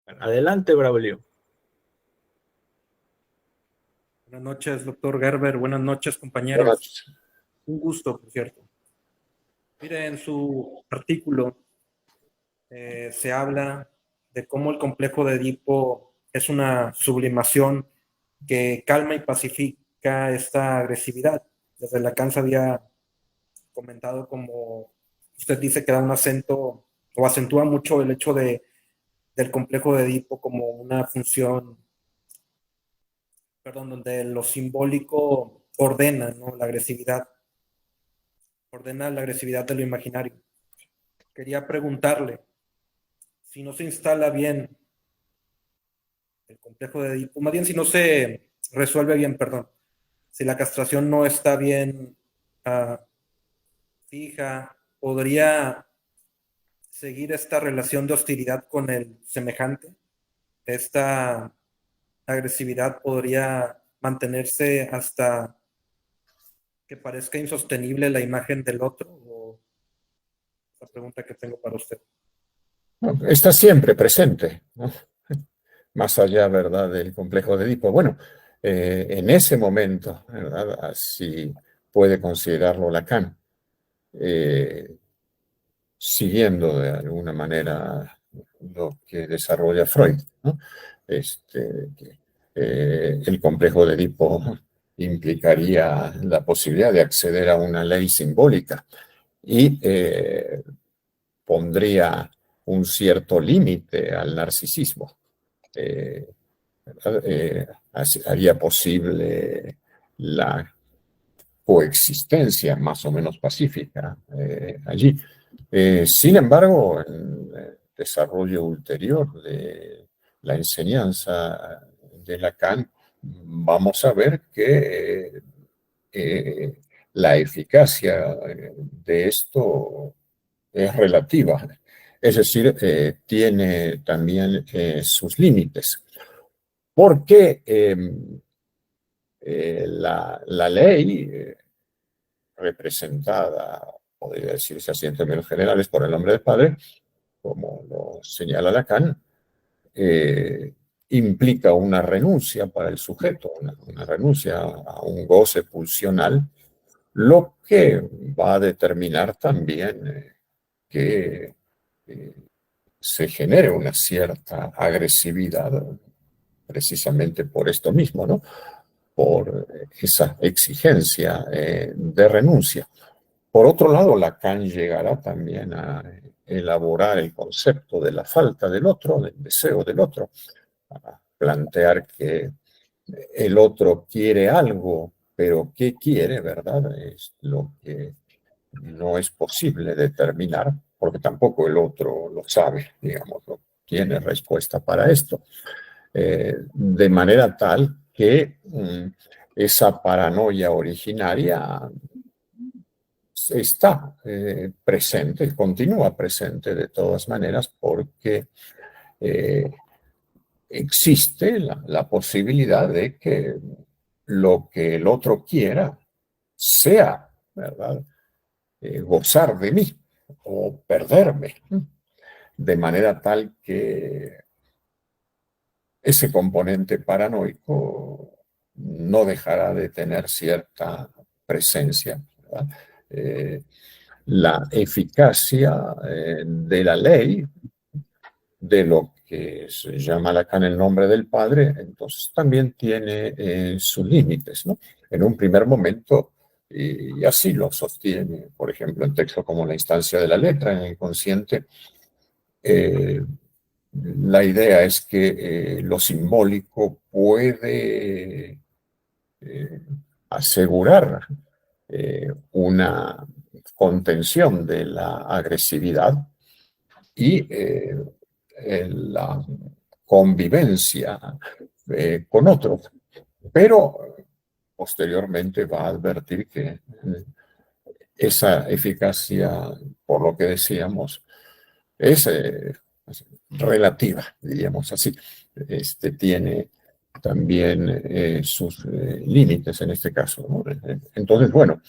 Adelante, Braulio. Buenas noches, doctor Gerber. Buenas noches, Buenas compañeros. noches. Un gusto, por cierto. Mire, en su artículo se habla de cómo el complejo de Edipo es una sublimación que calma y pacifica esta agresividad. Desde Lacan se había comentado como usted dice que da un acento o acentúa mucho el hecho del complejo de Edipo como una función, perdón, donde lo simbólico ordena, ¿no?, la agresividad, ordena la agresividad de lo imaginario. Quería preguntarle si no se instala bien el complejo de Edipo, más bien si no se resuelve bien, perdón, si la castración no está bien uh, fija, podría seguir esta relación de hostilidad con el semejante. Esta agresividad podría mantenerse hasta que parezca insostenible la imagen del otro. O la pregunta que tengo para usted. Está siempre presente, ¿no? Más allá, ¿verdad?, del complejo de Edipo. Bueno, en ese momento, ¿verdad?, así puede considerarlo Lacan, siguiendo de alguna manera lo que desarrolla Freud, ¿no? El complejo de Edipo implicaría la posibilidad de acceder a una ley simbólica y pondría un cierto límite al narcisismo. Haría posible la coexistencia más o menos pacífica allí. Sin embargo, en el desarrollo ulterior de la enseñanza de Lacan, vamos a ver que la eficacia de esto es relativa, es decir, tiene también sus límites, porque la ley representada, podría decirse así en términos generales, por el nombre del Padre, como lo señala Lacan, implica una renuncia para el sujeto, una renuncia a un goce pulsional, lo que va a determinar también que se genere una cierta agresividad precisamente por esto mismo, ¿no?, por esa exigencia de renuncia. Por otro lado, Lacan llegará también a elaborar el concepto de la falta del otro, del deseo del otro, a plantear que el otro quiere algo, pero ¿qué quiere, verdad? Es lo que no es posible determinar, porque tampoco el otro lo sabe, digamos, no tiene respuesta para esto. De manera tal que esa paranoia originaria está presente, continúa presente de todas maneras, porque existe la posibilidad de que lo que el otro quiera sea, ¿verdad?, gozar de mí o perderme, de manera tal que ese componente paranoico no dejará de tener cierta presencia, ¿verdad? La eficacia de la ley, de lo que se llama Lacan el nombre del Padre, entonces también tiene sus límites, ¿no? En un primer momento, y así lo sostiene, por ejemplo, en textos como La instancia de la letra, en el consciente, la idea es que lo simbólico puede asegurar una contención de la agresividad y la convivencia con otros, pero posteriormente va a advertir que esa eficacia, por lo que decíamos, es relativa, diríamos así. Tiene también sus límites en este caso, ¿no? Entonces, bueno,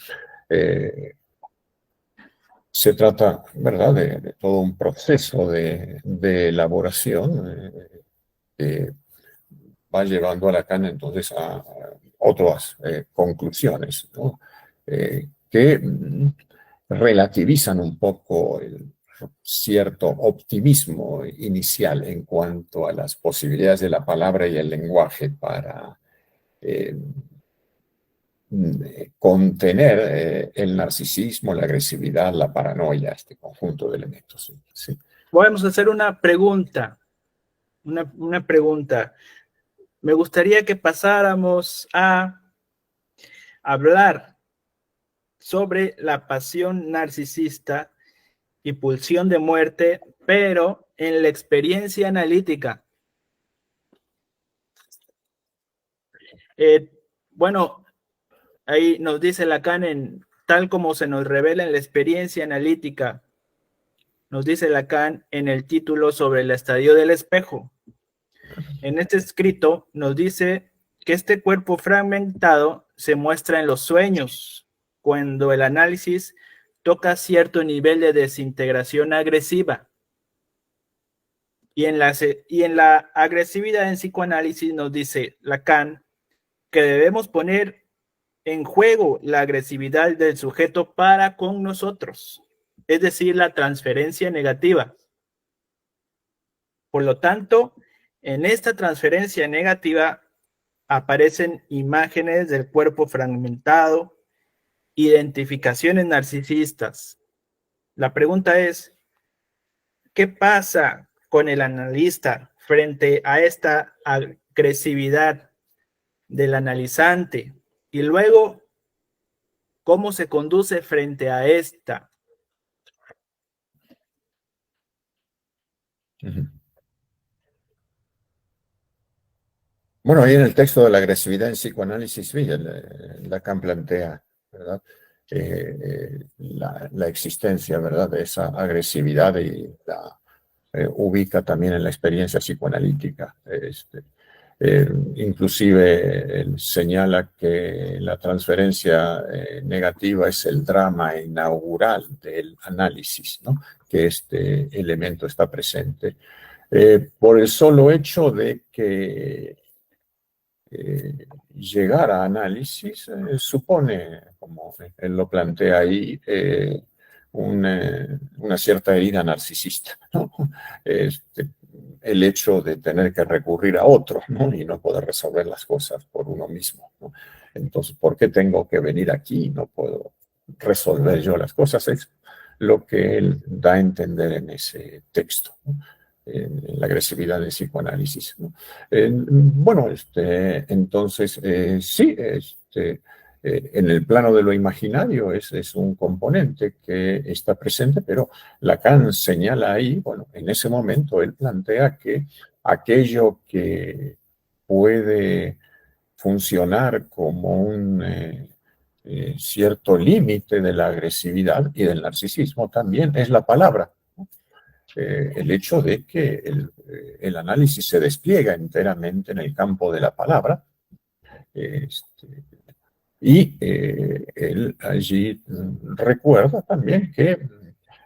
se trata, ¿verdad?, de todo un proceso de elaboración eh, va llevando a Lacan entonces a otras conclusiones, ¿no? Que relativizan un poco el cierto optimismo inicial en cuanto a las posibilidades de la palabra y el lenguaje para eh, contener el narcisismo, la agresividad, la paranoia, este conjunto de elementos. ¿Sí? Sí. Podemos hacer una pregunta, una pregunta. Me gustaría que pasáramos a hablar sobre la pasión narcisista y pulsión de muerte, pero en la experiencia analítica. Bueno, ahí nos dice Lacan, tal como se nos revela en la experiencia analítica, nos dice Lacan en el título sobre el estadio del espejo. En este escrito nos dice que este cuerpo fragmentado se muestra en los sueños, cuando el análisis toca cierto nivel de desintegración agresiva. Y en la agresividad en psicoanálisis nos dice Lacan que debemos poner en juego la agresividad del sujeto para con nosotros, es decir, la transferencia negativa. Por lo tanto, en esta transferencia negativa aparecen imágenes del cuerpo fragmentado, identificaciones narcisistas. La pregunta es, ¿qué pasa con el analista frente a esta agresividad del analizante? Y luego, ¿cómo se conduce frente a esta? Bueno, ahí en el texto de la agresividad en psicoanálisis, sí, Lacan plantea, ¿verdad? La existencia, ¿verdad?, de esa agresividad y la ubica también en la experiencia psicoanalítica. Inclusive él señala que la transferencia negativa es el drama inaugural del análisis, ¿no? Que este elemento está presente. Por el solo hecho de que llegar a análisis supone, como él lo plantea ahí, una cierta herida narcisista, ¿no? El hecho de tener que recurrir a otro, ¿no? Y no poder resolver las cosas por uno mismo, ¿no? Entonces, ¿por qué tengo que venir aquí y no puedo resolver yo las cosas? Es lo que él da a entender en ese texto, ¿no? En la agresividad del psicoanálisis, ¿no? Bueno, entonces, sí, en el plano de lo imaginario es un componente que está presente, pero Lacan señala ahí, bueno, en ese momento él plantea que aquello que puede funcionar como un cierto límite de la agresividad y del narcisismo también es la palabra. El hecho de que el análisis se despliega enteramente en el campo de la palabra, y él allí recuerda también que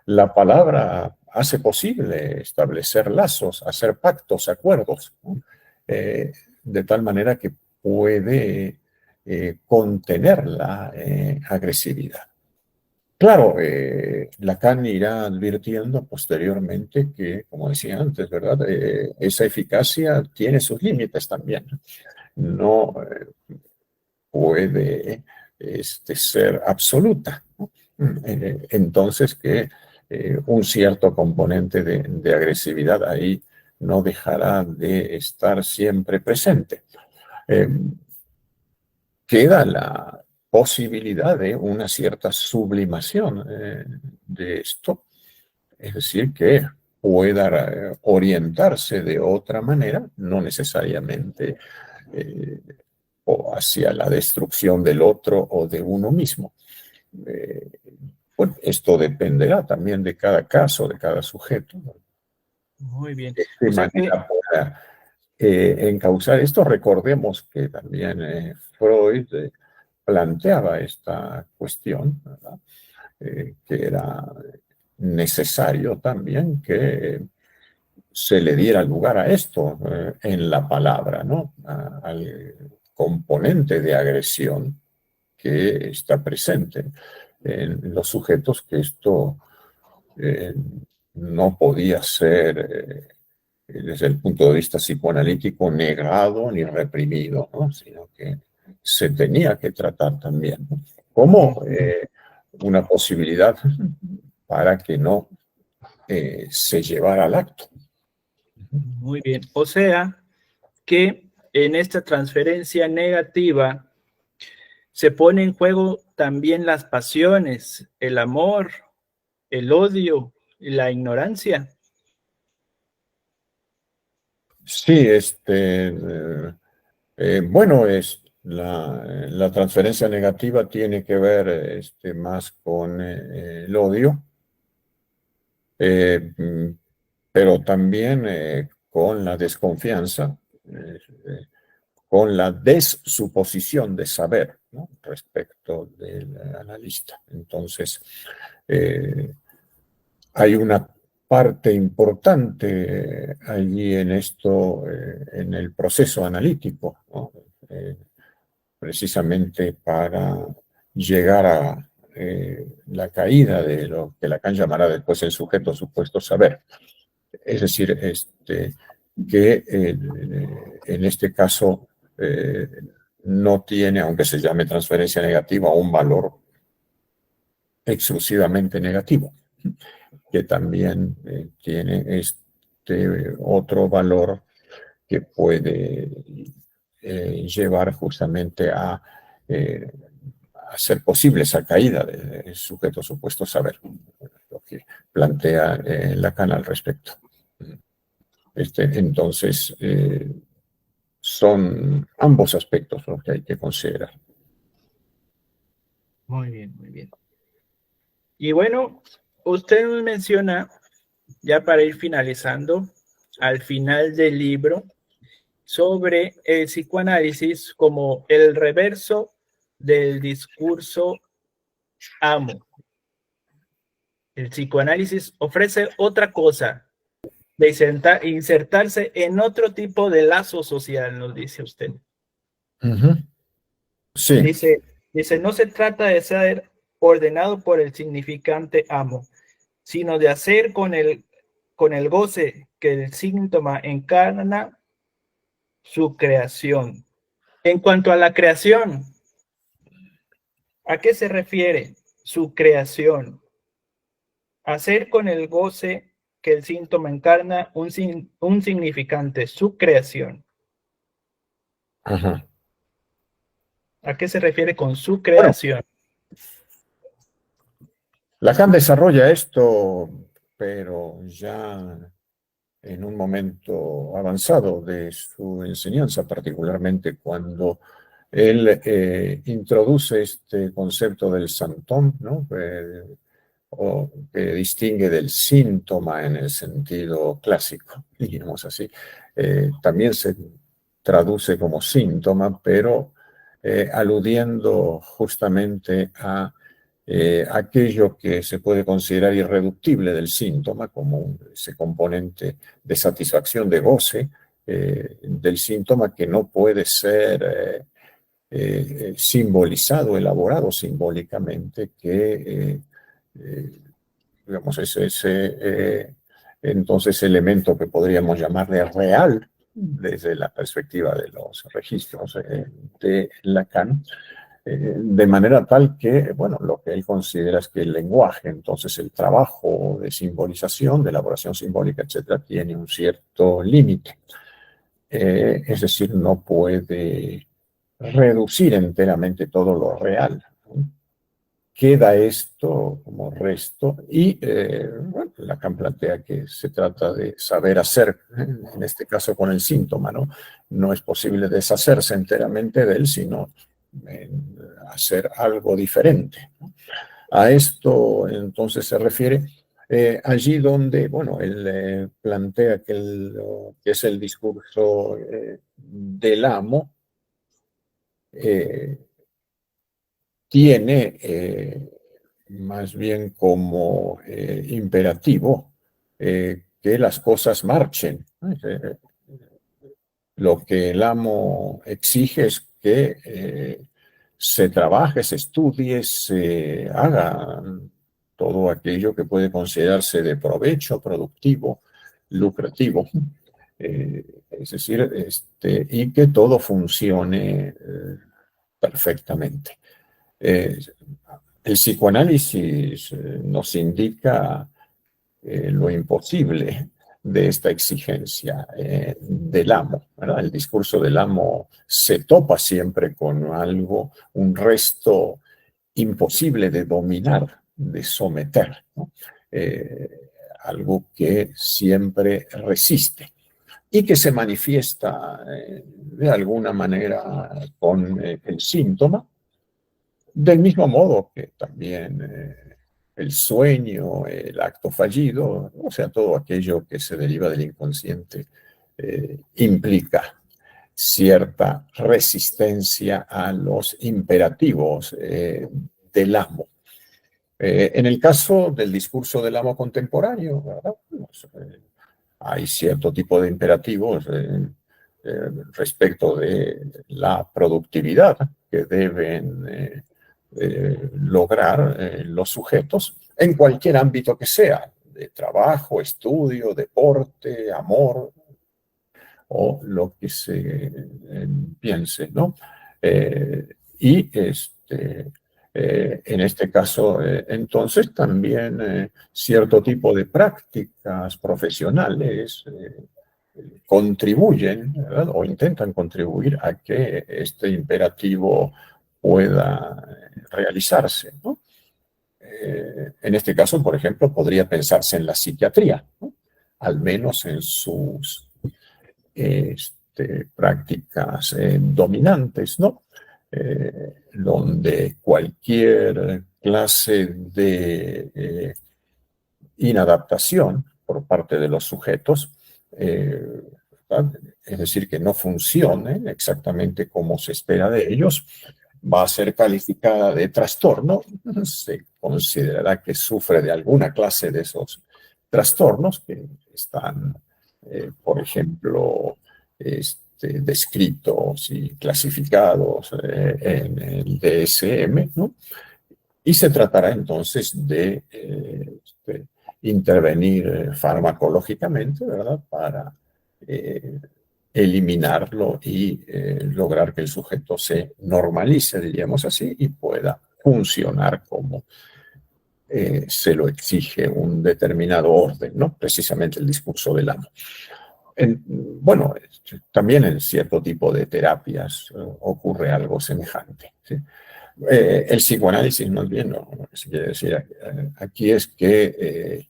la palabra hace posible establecer lazos, hacer pactos, acuerdos, ¿no? De tal manera que puede contener la agresividad. Claro, Lacan irá advirtiendo posteriormente que, como decía antes, ¿verdad? Esa eficacia tiene sus límites también. No puede ser absoluta, ¿no? Entonces, que un cierto componente de agresividad ahí no dejará de estar siempre presente. Queda la posibilidad de una cierta sublimación de esto, es decir, que pueda orientarse de otra manera, no necesariamente o hacia la destrucción del otro o de uno mismo. Bueno, esto dependerá también de cada caso, de cada sujeto, ¿no? Muy bien. De qué manera pueda encauzar esto. Recordemos que también Freud planteaba esta cuestión, ¿verdad? Que era necesario también que se le diera lugar a esto en la palabra, ¿no? Al componente de agresión que está presente en los sujetos, que esto no podía ser, desde el punto de vista psicoanalítico, negado ni reprimido, ¿no? Sino que se tenía que tratar también, ¿no? Como una posibilidad para que no se llevara al acto. Muy bien. O sea que en esta transferencia negativa se pone en juego también las pasiones, el amor, el odio y la ignorancia. Sí, bueno, la transferencia negativa tiene que ver más con el odio, pero también con la desconfianza, con la desuposición de saber, ¿no? Respecto del analista. Entonces, hay una parte importante allí en esto, en el proceso analítico, ¿no? Precisamente para llegar a la caída de lo que Lacan llamará después el sujeto supuesto saber. Es decir, que en este caso no tiene, aunque se llame transferencia negativa, un valor exclusivamente negativo, que también tiene otro valor que puede llevar justamente a hacer posible esa caída del sujeto supuesto saber, lo que plantea Lacan al respecto. Entonces, son ambos aspectos los que hay que considerar. Muy bien, muy bien. Y bueno, usted nos menciona, ya para ir finalizando, al final del libro, sobre el psicoanálisis como el reverso del discurso amo. El psicoanálisis ofrece otra cosa, de insertarse en otro tipo de lazo social, nos dice usted. Sí. Dice, no se trata de ser ordenado por el significante amo, sino de hacer con el goce que el síntoma encarna su creación. En cuanto a la creación, ¿a qué se refiere su creación? Hacer con el goce que el síntoma encarna un significante, su creación. Ajá. ¿A qué se refiere con su creación? Lacan desarrolla esto, pero ya en un momento avanzado de su enseñanza, particularmente cuando él introduce este concepto del symptôme, ¿no? O que distingue del síntoma en el sentido clásico, digamos así. También se traduce como síntoma, pero aludiendo justamente a aquello que se puede considerar irreductible del síntoma, como ese componente de satisfacción, de goce del síntoma, que no puede ser simbolizado, elaborado simbólicamente, que digamos, entonces elemento que podríamos llamarle real desde la perspectiva de los registros de Lacan, de manera tal que, bueno, lo que él considera es que el lenguaje, entonces el trabajo de simbolización, de elaboración simbólica, etcétera, tiene un cierto límite. Es decir, no puede reducir enteramente todo lo real, ¿no? Queda esto como resto y bueno, Lacan plantea que se trata de saber hacer, en este caso con el síntoma, ¿no? No es posible deshacerse enteramente de él, sino hacer algo diferente, ¿no? A esto entonces se refiere allí donde, bueno, él plantea que es el discurso del amo, tiene más bien como imperativo que las cosas marchen. Lo que el amo exige es que se trabaje, se estudie, se haga todo aquello que puede considerarse de provecho, productivo, lucrativo. Es decir, y que todo funcione perfectamente. El psicoanálisis nos indica lo imposible de esta exigencia del amo, ¿verdad? El discurso del amo se topa siempre con algo, un resto imposible de dominar, de someter, ¿no? Algo que siempre resiste y que se manifiesta de alguna manera con el síntoma, del mismo modo que también el sueño, el acto fallido, o sea, todo aquello que se deriva del inconsciente implica cierta resistencia a los imperativos del amo. En el caso del discurso del amo contemporáneo, ¿verdad? Pues, hay cierto tipo de imperativos respecto de la productividad que deben lograr los sujetos en cualquier ámbito que sea, de trabajo, estudio, deporte, amor o lo que se piense, ¿no? Y en este caso, entonces, también cierto tipo de prácticas profesionales contribuyen, ¿verdad? O intentan contribuir a que este imperativo pueda realizarse, ¿no? En este caso, por ejemplo, podría pensarse en la psiquiatría, ¿no? Al menos en sus prácticas dominantes, ¿no? Donde cualquier clase de inadaptación por parte de los sujetos, es decir, que no funcionen exactamente como se espera de ellos, va a ser calificada de trastorno, se considerará que sufre de alguna clase de esos trastornos que están, por ejemplo, descritos y clasificados en el DSM, ¿no? Y se tratará entonces de intervenir farmacológicamente, ¿verdad? Para eliminarlo y lograr que el sujeto se normalice, diríamos así, y pueda funcionar como se lo exige un determinado orden, ¿no? Precisamente el discurso del amo. Bueno, también en cierto tipo de terapias ocurre algo semejante, ¿sí? El psicoanálisis, más bien, lo que se quiere decir aquí es que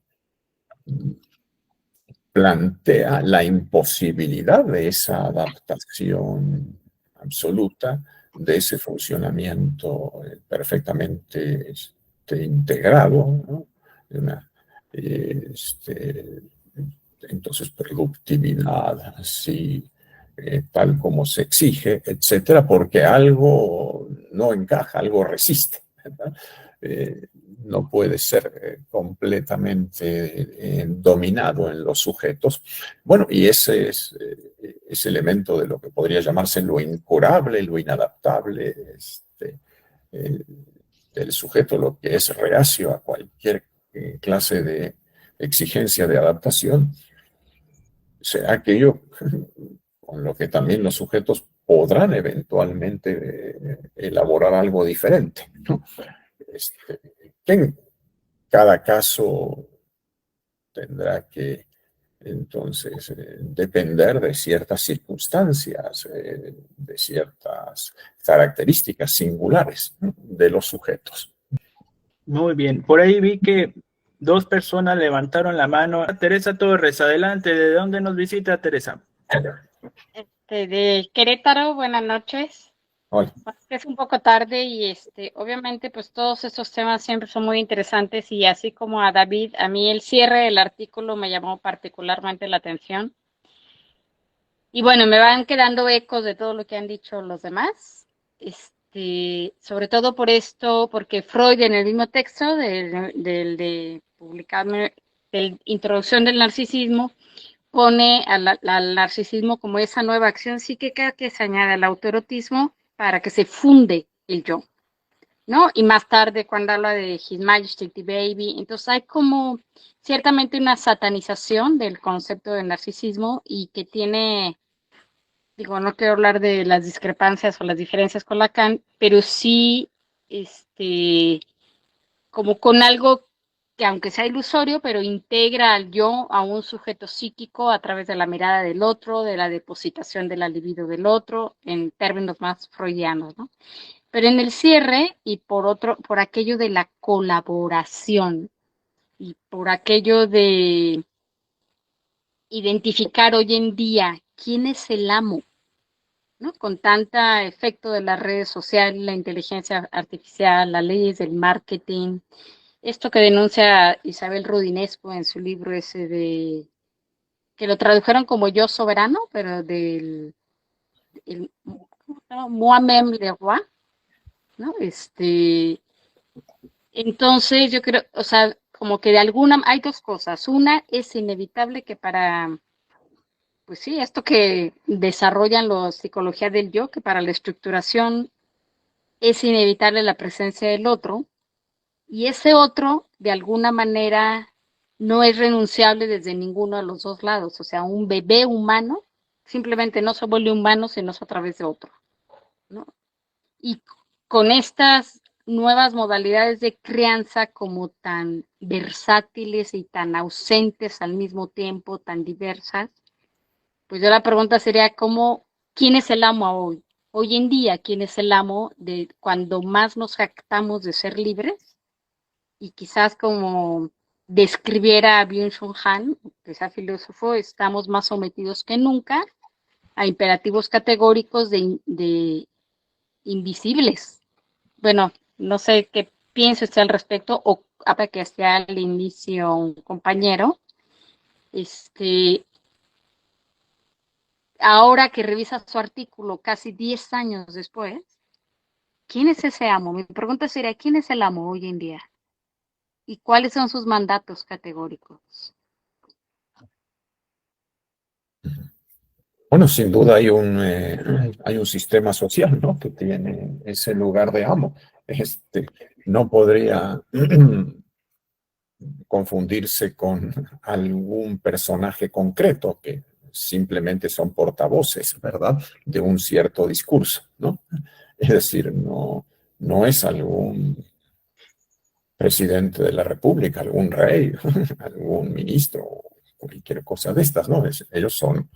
plantea la imposibilidad de esa adaptación absoluta, de ese funcionamiento perfectamente integrado, ¿no? De una, entonces, productividad, así, tal como se exige, etcétera, porque algo no encaja, algo resiste, ¿verdad? No puede ser completamente dominado en los sujetos. Bueno, y ese es ese elemento de lo que podría llamarse lo incurable, lo inadaptable del sujeto, lo que es reacio a cualquier clase de exigencia de adaptación, será aquello con lo que también los sujetos podrán eventualmente elaborar algo diferente, ¿no? Que en cada caso tendrá que entonces depender de ciertas circunstancias, de ciertas características singulares, ¿no? De los sujetos. Muy bien, por ahí vi que dos personas levantaron la mano. Teresa Torres, adelante, ¿de dónde nos visita Teresa? De Querétaro, buenas noches. Hola. Es un poco tarde y obviamente pues todos estos temas siempre son muy interesantes y así como a David, a mí el cierre del artículo me llamó particularmente la atención. Y bueno, me van quedando ecos de todo lo que han dicho los demás. Sobre todo por esto, porque Freud en el mismo texto del de publicado introducción del narcisismo, pone al narcisismo como esa nueva acción psíquica que se añade al autoerotismo para que se funde el yo, ¿no? Y más tarde cuando habla de His Majesty the Baby, entonces hay como ciertamente una satanización del concepto de narcisismo y que tiene, digo, no quiero hablar de las discrepancias o las diferencias con Lacan, pero sí, como con algo que aunque sea ilusorio, pero integra al yo a un sujeto psíquico a través de la mirada del otro, de la depositación de la libido del otro, en términos más freudianos, ¿no? Pero en el cierre y por aquello de la colaboración y por aquello de identificar hoy en día quién es el amo, ¿no? Con tanta efecto de las redes sociales, la inteligencia artificial, las leyes del marketing, esto que denuncia Isabel Rudinesco en su libro ese de, que lo tradujeron como Yo Soberano, pero del Moi-même le Roi, ¿no? Entonces yo creo, o sea, como que de alguna, hay dos cosas. Una, es inevitable que para, pues sí, esto que desarrollan los psicología del yo, que para la estructuración es inevitable la presencia del otro, y ese otro, de alguna manera, no es renunciable desde ninguno de los dos lados. O sea, un bebé humano simplemente no se vuelve humano si no es a través de otro, ¿no? Y con estas nuevas modalidades de crianza como tan versátiles y tan ausentes al mismo tiempo, tan diversas, pues yo la pregunta sería cómo, ¿quién es el amo hoy? Hoy en día, ¿quién es el amo de cuando más nos jactamos de ser libres? Y quizás como describiera a Byung-Chul Han, que es filósofo, estamos más sometidos que nunca a imperativos categóricos de invisibles. Bueno, no sé qué piensa usted al respecto, o para que esté al inicio un compañero. Ahora que revisa su artículo casi 10 años después, ¿quién es ese amo? Mi pregunta sería, ¿quién es el amo hoy en día? ¿Y cuáles son sus mandatos categóricos? Bueno, sin duda hay un sistema social, ¿no? Que tiene ese lugar de amo. No podría confundirse con algún personaje concreto que simplemente son portavoces, ¿verdad? De un cierto discurso, ¿no? Es decir, no es algún presidente de la República, algún rey, algún ministro, cualquier cosa de estas, ¿no? Ellos son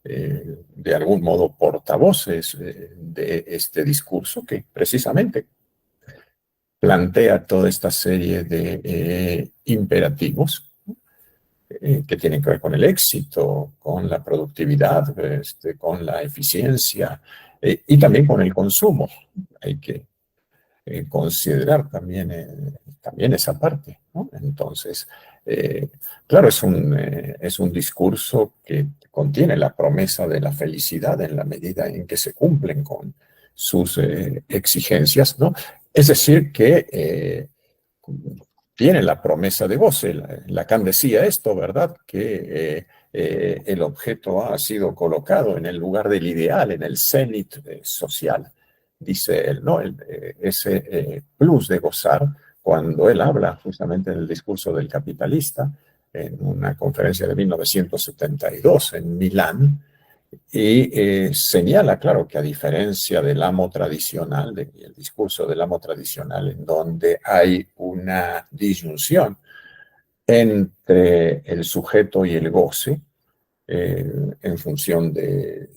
de algún modo portavoces de este discurso que precisamente plantea toda esta serie de imperativos que tienen que ver con el éxito, con la productividad, con la eficiencia y también con el consumo. Hay que considerar también esa parte, ¿no? Entonces, claro, es un discurso que contiene la promesa de la felicidad en la medida en que se cumplen con sus exigencias, ¿no? Es decir, que tiene la promesa de goce. Lacan decía esto, ¿verdad? Que el objeto ha sido colocado en el lugar del ideal, en el cenit social, dice él, ¿no? Ese plus de gozar, cuando él habla justamente en el discurso del capitalista, en una conferencia de 1972 en Milán, y señala, claro, que a diferencia del amo tradicional, el discurso del amo tradicional, en donde hay una disyunción entre el sujeto y el goce, en función de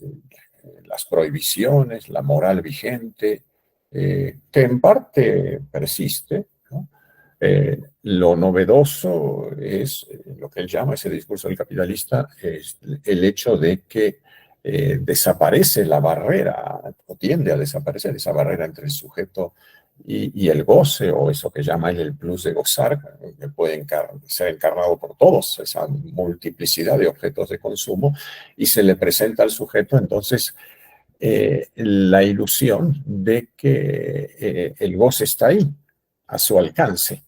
las prohibiciones, la moral vigente, que en parte persiste, ¿no? Lo novedoso es lo que él llama ese discurso del capitalista, es el hecho de que desaparece la barrera, o tiende a desaparecer esa barrera entre el sujeto y el goce, o eso que llama él el plus de gozar, que puede ser encarnado por todos, esa multiplicidad de objetos de consumo, y se le presenta al sujeto entonces la ilusión de que el goce está ahí, a su alcance.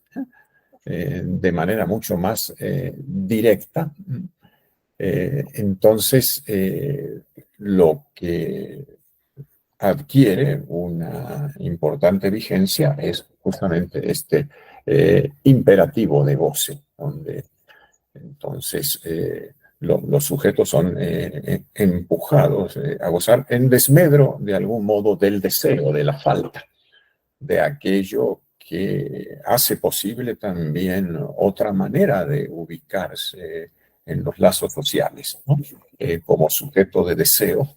de manera mucho más directa. Entonces, lo que adquiere una importante vigencia es justamente este imperativo de goce, donde entonces los sujetos son empujados a gozar en desmedro de algún modo del deseo, de la falta, de aquello que hace posible también otra manera de ubicarse en los lazos sociales, ¿no? Como sujeto de deseo,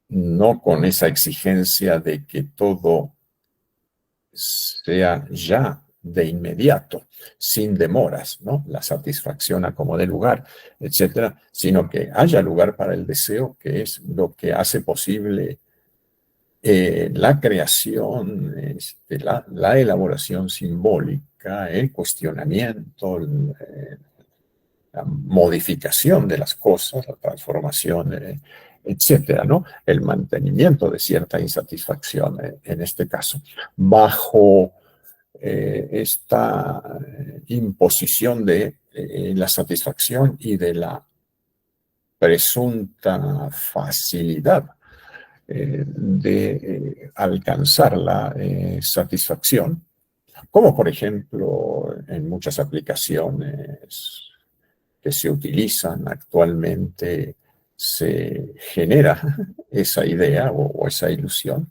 no con esa exigencia de que todo sea ya de inmediato, sin demoras, ¿no? La satisfacción a como dé lugar, etcétera, sino que haya lugar para el deseo, que es lo que hace posible la creación, la elaboración simbólica, el cuestionamiento, la modificación de las cosas, la transformación, etcétera, ¿no? El mantenimiento de cierta insatisfacción, en este caso, bajo esta imposición de la satisfacción y de la presunta facilidad de alcanzar la satisfacción, como por ejemplo en muchas aplicaciones que se utilizan actualmente se genera esa idea o esa ilusión.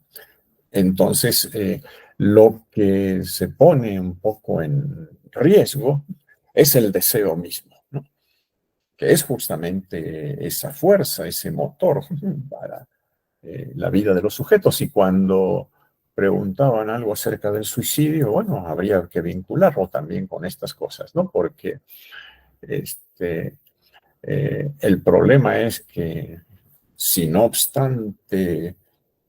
Entonces, lo que se pone un poco en riesgo es el deseo mismo, ¿no? Que es justamente esa fuerza, ese motor para la vida de los sujetos. Y cuando preguntaban algo acerca del suicidio, bueno, habría que vincularlo también con estas cosas, ¿no? Porque el problema es que, si no obstante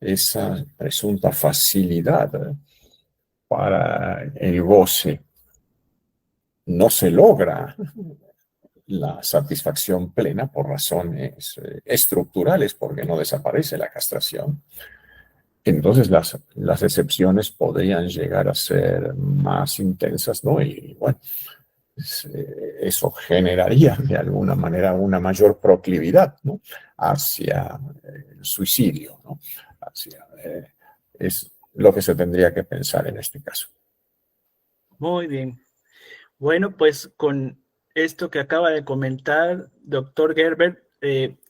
esa presunta facilidad para el goce, no se logra la satisfacción plena por razones estructurales, porque no desaparece la castración, entonces las excepciones podrían llegar a ser más intensas, ¿no? Y bueno, eso generaría de alguna manera una mayor proclividad, ¿no? Hacia el suicidio, ¿no? Es lo que se tendría que pensar en este caso. Muy bien. Bueno, pues con esto que acaba de comentar, doctor Gerber,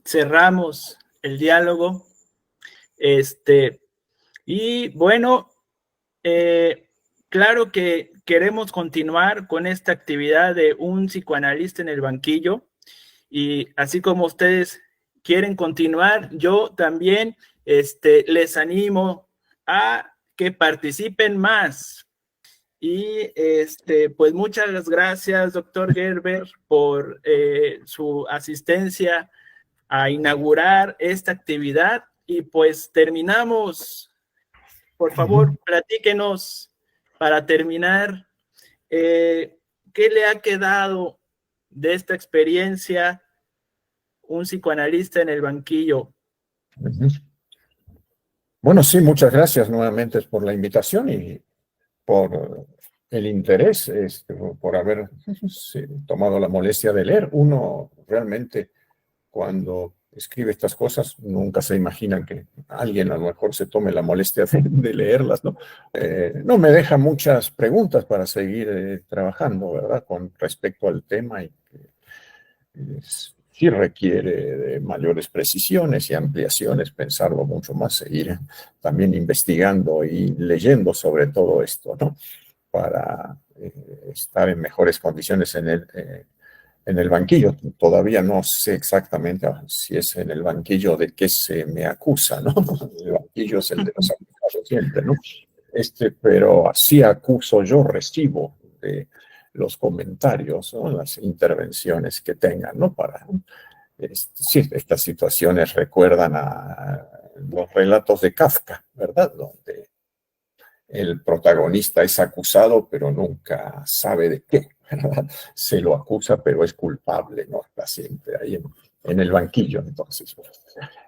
cerramos el diálogo. Y bueno, claro que queremos continuar con esta actividad de un psicoanalista en el banquillo, y así como ustedes quieren continuar, yo también les animo a que participen más. Y pues muchas gracias, doctor Gerber, por su asistencia a inaugurar esta actividad. Y pues terminamos. Por favor, platíquenos para terminar, ¿qué le ha quedado de esta experiencia un psicoanalista en el banquillo? Bueno, sí, muchas gracias nuevamente por la invitación y por el interés, por haber tomado la molestia de leer. Uno realmente, cuando escribe estas cosas, nunca se imagina que alguien a lo mejor se tome la molestia de leerlas, ¿no? No me deja muchas preguntas para seguir trabajando, ¿verdad? Con respecto al tema, y que sí requiere de mayores precisiones y ampliaciones, pensarlo mucho más, seguir también investigando y leyendo sobre todo esto, ¿no? Para estar en mejores condiciones en el banquillo. Todavía no sé exactamente si es en el banquillo de qué se me acusa, ¿no? El banquillo es el de los acusados siempre, ¿no? Pero así acuso yo, recibo de los comentarios, ¿no? Las intervenciones que tengan, ¿no? Sí, estas situaciones recuerdan a los relatos de Kafka, ¿verdad? Donde el protagonista es acusado, pero nunca sabe de qué, ¿verdad? Se lo acusa, pero es culpable, ¿no? Está siempre ahí en el banquillo, entonces.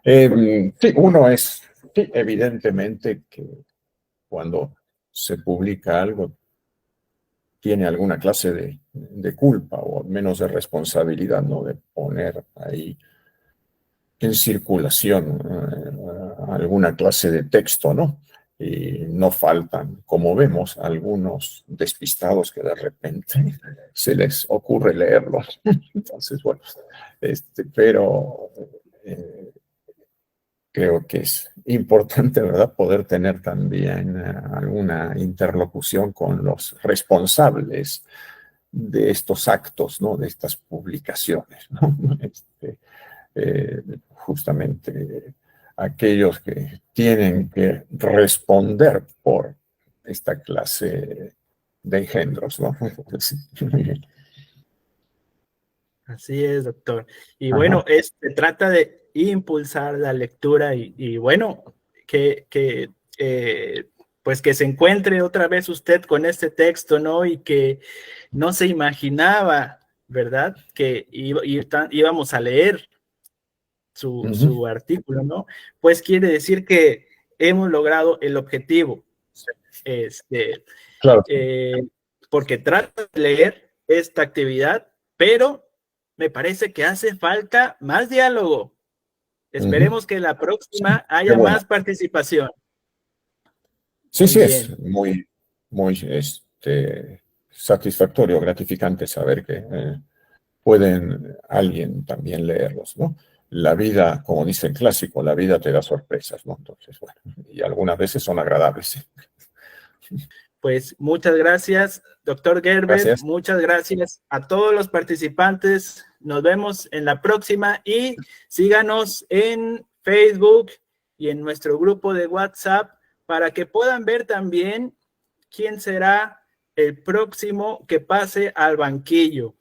Sí, sí, evidentemente que cuando se publica algo, tiene alguna clase de culpa o menos de responsabilidad, ¿no? De poner ahí en circulación alguna clase de texto, ¿no? Y no faltan, como vemos, algunos despistados que de repente se les ocurre leerlo. Entonces, bueno, pero creo que es importante, ¿verdad?, poder tener también alguna interlocución con los responsables de estos actos, ¿no?, de estas publicaciones, ¿no? Justamente aquellos que tienen que responder por esta clase de engendros, ¿no? Muy bien. Así es, doctor. Y Ajá. bueno, se trata de impulsar la lectura y bueno, pues que se encuentre otra vez usted con este texto, ¿no? Y que no se imaginaba, ¿verdad? Que íbamos a leer Ujú. su artículo, ¿no? Pues quiere decir que hemos logrado el objetivo. Este, Claro. porque trata de leer esta actividad, pero me parece que hace falta más diálogo. Ujú. Esperemos que la Sí, próxima qué haya bueno. más participación. Sí, Muy sí, es bien. muy, muy satisfactorio, gratificante saber que pueden alguien también leerlos, ¿no? La vida, como dice el clásico, la vida te da sorpresas, ¿no? Entonces, bueno, y algunas veces son agradables. Pues muchas gracias, doctor Gerber. Gracias. Muchas gracias a todos los participantes. Nos vemos en la próxima y síganos en Facebook y en nuestro grupo de WhatsApp para que puedan ver también quién será el próximo que pase al banquillo.